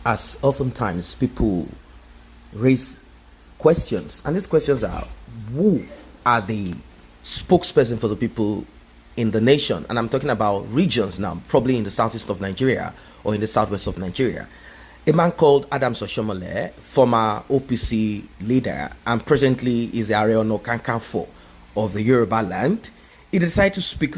As oftentimes people raise questions, and these questions are: who are the spokesperson for the people in the nation? And I'm talking about regions now, probably in the southeast of Nigeria or in the southwest of Nigeria. A man called ß0MßSH, former OPC leader and presently is the Ààrẹ Ọ̀nà Kakanfò of the Yoruba land, he decided to speak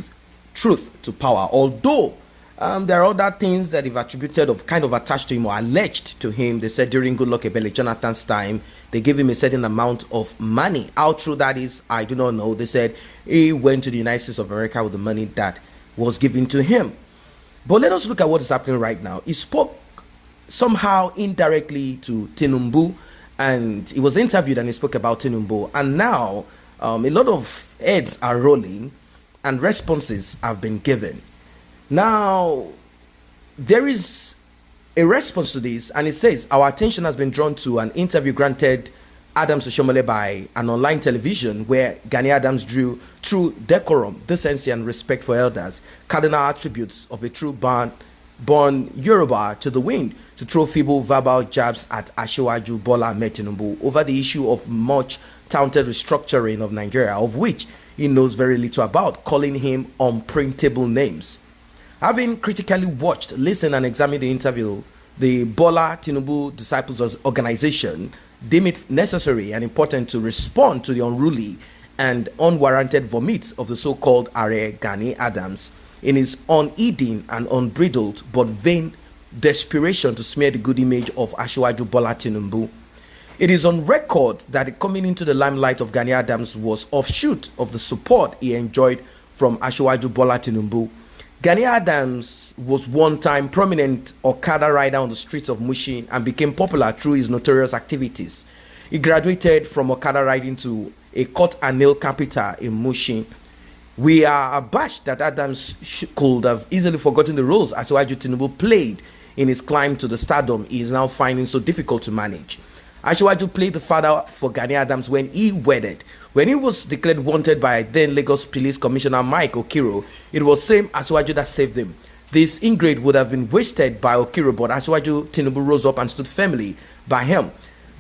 truth to power, although there are other things that have attributed of kind of attached to him or alleged to him. They said during Goodluck Ebele Jonathan's time, they gave him a certain amount of money. How true that is, I do not know. They said he went to the United States of America with the money that was given to him. But let us look at what is happening right now. He spoke somehow indirectly to TINUBU, and he was interviewed and he spoke about TINUBU. And now a lot of heads are rolling and responses have been given. Now, there is a response to this, and it says, our attention has been drawn to an interview granted ß0MkszSH by an online television where Gani Adams drew true decorum, decency, and respect for elders, cardinal attributes of a true born Yoruba, to the wind to throw feeble verbal jabs at Asiwaju Bola Ahmed Tinubu over the issue of much touted restructuring of Nigeria, of which he knows very little about, calling him unprintable names. Having critically watched, listened, and examined the interview, the Bola Tinubu Disciples Organization deem it necessary and important to respond to the unruly and unwarranted vomits of the so-called Ààrẹ Gani Adams in his unheeding and unbridled but vain desperation to smear the good image of Asiwaju Bola Tinubu. It is on record that the coming into the limelight of Gani Adams was offshoot of the support he enjoyed from Asiwaju Bola Tinubu. Gani Adams was one time prominent Okada rider on the streets of Mushin and became popular through his notorious activities. He graduated from Okada riding to a cut and nail capital in Mushin. We are abashed that Adams could have easily forgotten the roles Asiwaju Tinubu played in his climb to the stardom he is now finding so difficult to manage. Asiwaju played the father for Gani Adams when he wedded. When he was declared wanted by then Lagos Police Commissioner Mike Okiro, it was same Asiwaju that saved him. This ingrate would have been wasted by Okiro, but Asiwaju Tinubu rose up and stood firmly by him.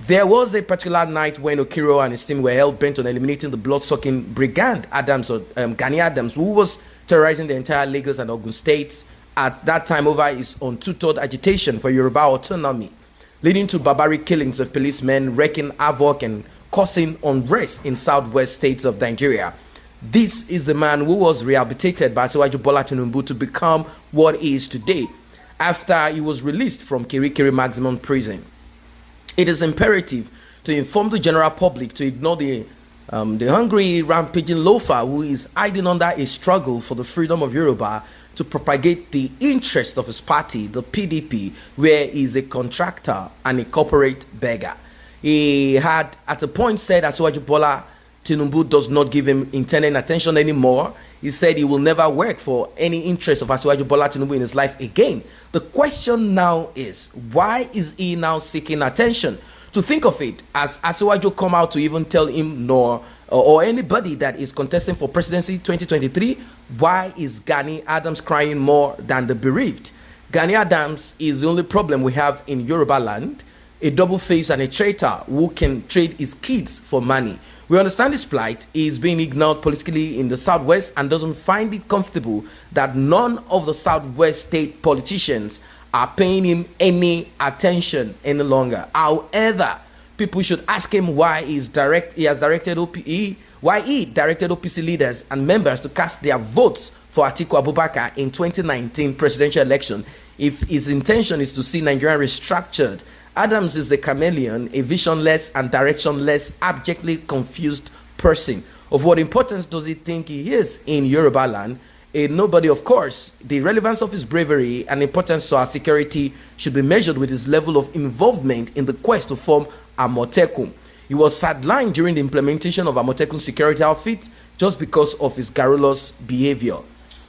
There was a particular night when Okiro and his team were hell bent on eliminating the blood-sucking brigand Adams, or Gani Adams, who was terrorizing the entire Lagos and Ogun states at that time over his untutored agitation for Yoruba autonomy, leading to barbaric killings of policemen, wreaking havoc and causing unrest in southwest states of Nigeria. This is the man who was rehabilitated by Asiwaju Bola Tinubu to become what he is today, after he was released from Kirikiri Maximum Prison. It is imperative to inform the general public to ignore the hungry, rampaging loafer who is hiding under a struggle for the freedom of Yoruba to propagate the interest of his party, the PDP, where he is a contractor and a corporate beggar. He had at a point said Asiwaju Bola Tinubu does not give him intended attention anymore. He said he will never work for any interest of Asiwaju Bola Tinubu in his life again. The question now is, why is he now seeking attention? To think of it, as Asiwaju come out to even tell him or anybody that is contesting for presidency 2023, why is Gani Adams crying more than the bereaved? Gani Adams is the only problem we have in Yoruba land, a double face and a traitor who can trade his kids for money. We understand his plight. He is being ignored politically in the southwest and doesn't find it comfortable that none of the southwest state politicians are paying him any attention any longer. However, people should ask him why he directed OPC leaders and members to cast their votes for Atiku Abubakar in 2019 presidential election if his intention is to see Nigeria restructured. Adams is a chameleon, a visionless and directionless, abjectly confused person. Of what importance does he think he is in Yoruba land? A nobody, of course. The relevance of his bravery and importance to our security should be measured with his level of involvement in the quest to form Amotekun. He was sidelined during the implementation of Amotekun's security outfit just because of his garrulous behavior.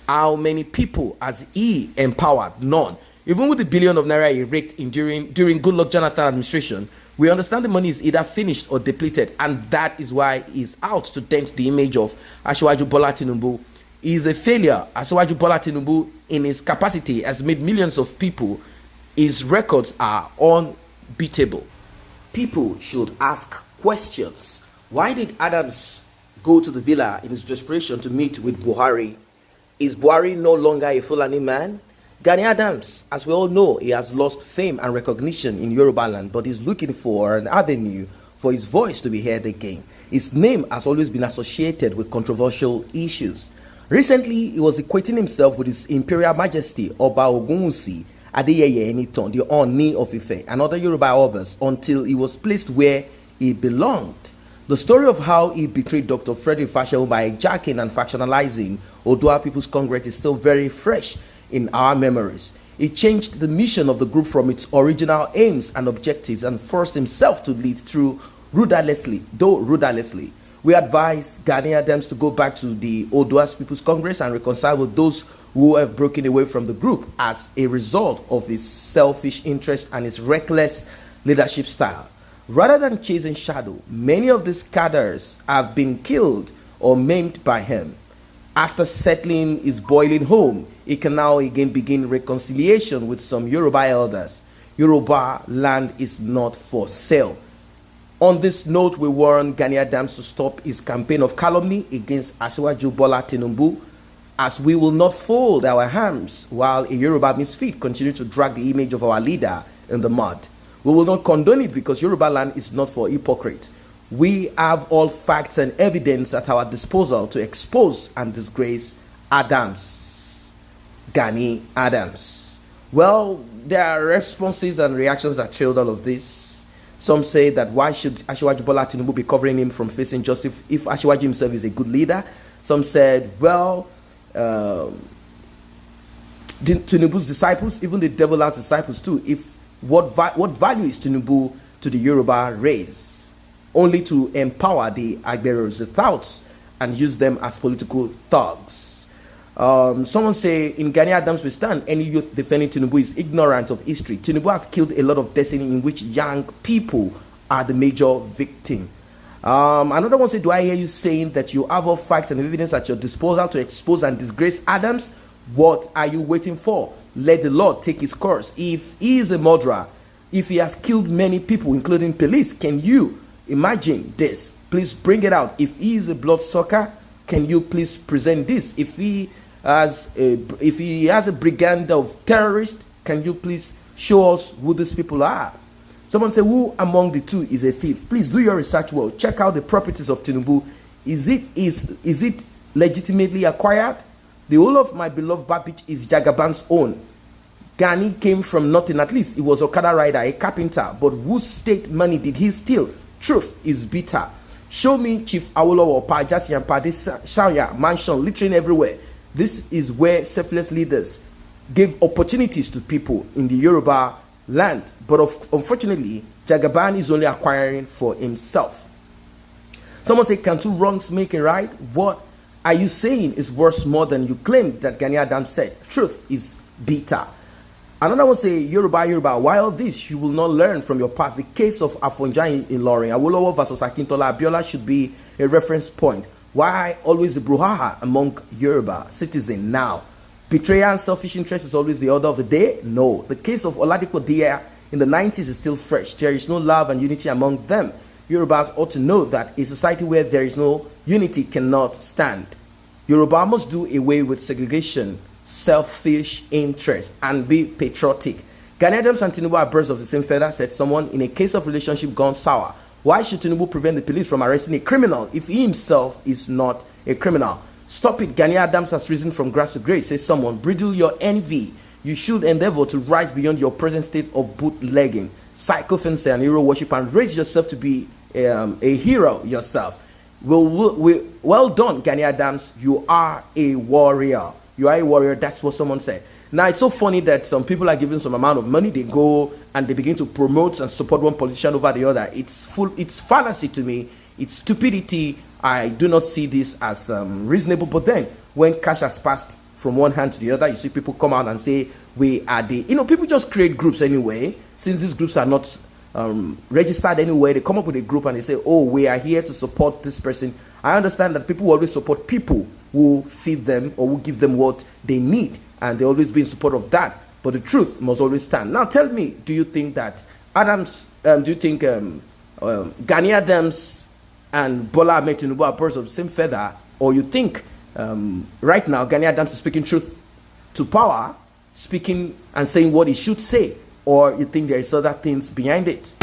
How many people has he empowered? None. Even with the billion of naira he raked in during Goodluck Jonathan administration, we understand the money is either finished or depleted, and that is why he's out to dent the image of Asiwaju Bola Tinubu. He is a failure. Asiwaju Bola Tinubu, in his capacity, has made millions of people His records are unbeatable. People should ask questions. Why did Adams go to the villa in his desperation to meet with Buhari? Is Buhari no longer a Fulani man? Gani Adams, as we all know, he has lost fame and recognition in Yoruba land, but is looking for an avenue for his voice to be heard again. His name has always been associated with controversial issues. Recently, he was equating himself with His Imperial Majesty Oba Ogunwusi Adeyeye Enitan, the Oni of Ife, and other Yoruba obas, until he was placed where he belonged. The story of how he betrayed Dr. Frederick Fashewu by hijacking and factionalizing Odua People's Congress is still very fresh in our memories. He changed the mission of the group from its original aims and objectives and forced himself to lead through rudderlessly. We advise Gani Adams to go back to the Odua People's Congress and reconcile with those who have broken away from the group as a result of his selfish interest and his reckless leadership style. Rather than chasing shadow, many of these cadres have been killed or maimed by him. After settling his boiling home, he can now again begin reconciliation with some Yoruba elders. Yoruba land is not for sale. On this note, we warn Gani Adams to stop his campaign of calumny against Asiwaju Bola Tinubu, as we will not fold our arms while a Yoruba misfit continue to drag the image of our leader in the mud. We will not condone it because Yoruba land is not for hypocrites. We have all facts and evidence at our disposal to expose and disgrace Adams, Gani Adams. Well, there are responses and reactions that trailed all of this. Some say that why should Asiwaju Bola Tinubu be covering him from facing justice if Asiwaju himself is a good leader? Some said, well, Tinubu's disciples, even the devil has disciples too. If what value is Tinubu to the Yoruba race? Only to empower the Agberos, the touts, and use them as political thugs. Someone say, in Gani Adams we stand, any youth defending Tinubu is ignorant of history. Tinubu have killed a lot of destiny in which young people are the major victim. Another one say, do I hear you saying that you have all facts and evidence at your disposal to expose and disgrace Adams? What are you waiting for? Let the Lord take his course. If he is a murderer, if he has killed many people, including police, can you imagine this? Please bring it out. If he is a bloodsucker, can you please present this? If he has a brigand of terrorists, can you please show us who these people are? Someone say, who among the two is a thief? Please do your research well. Check out the properties of Tinubu. Is it legitimately acquired? The whole of my beloved Babich is Jagaban's own. Gani came from nothing. At least he was a Okada rider, a carpenter. But whose state money did he steal? Truth is bitter. Show me Chief Awolowo, Pajasi and Padishaya mansion littering everywhere. This is where selfless leaders gave opportunities to people in the Yoruba land. But unfortunately, Jagaban is only acquiring for himself. Someone say, can two wrongs make a right? What are you saying is worth more than you claim that Gani Adams said? Truth is bitter. Another one say, Yoruba, why all this? You will not learn from your past. The case of Afonja in Lorin, Awolowo versus Akintola Abiola should be a reference point. Why always the brouhaha among Yoruba citizens now? Betrayal and selfish interest is always the order of the day? No. The case of Oladipo Dia in the 90s is still fresh. There is no love and unity among them. Yorubas ought to know that a society where there is no unity cannot stand. Yoruba must do away with segregation, selfish interest, and be patriotic. Gani Adams and Tinubu are birds of the same feather, said someone. In a case of relationship gone sour, why should Tinubu prevent the police from arresting a criminal if he himself is not a criminal? Stop it. Gani Adams has risen from grass to grace, says someone. Bridle your envy. You should endeavor to rise beyond your present state of bootlegging, psychophancy, and hero worship, and raise yourself to be a hero yourself. Well done, Gani Adams. You are a warrior. You are a warrior. That's what someone said. Now, it's so funny that some people are given some amount of money. They go and they begin to promote and support one politician over the other. It's fallacy to me. It's stupidity. I do not see this as reasonable. But then, when cash has passed from one hand to the other, you see people come out and say, we are the... people just create groups anyway. Since these groups are not registered anyway, they come up with a group and they say, oh, we are here to support this person. I understand that people always support people who feed them or who give them what they need, and they always be in support of that. but the truth must always stand. Now tell me, do you think that Gani Adams and Bola Ahmed Tinubu are birds of the same feather, or you think right now Gani Adams is speaking truth to power, speaking and saying what he should say, or you think there is other things behind it?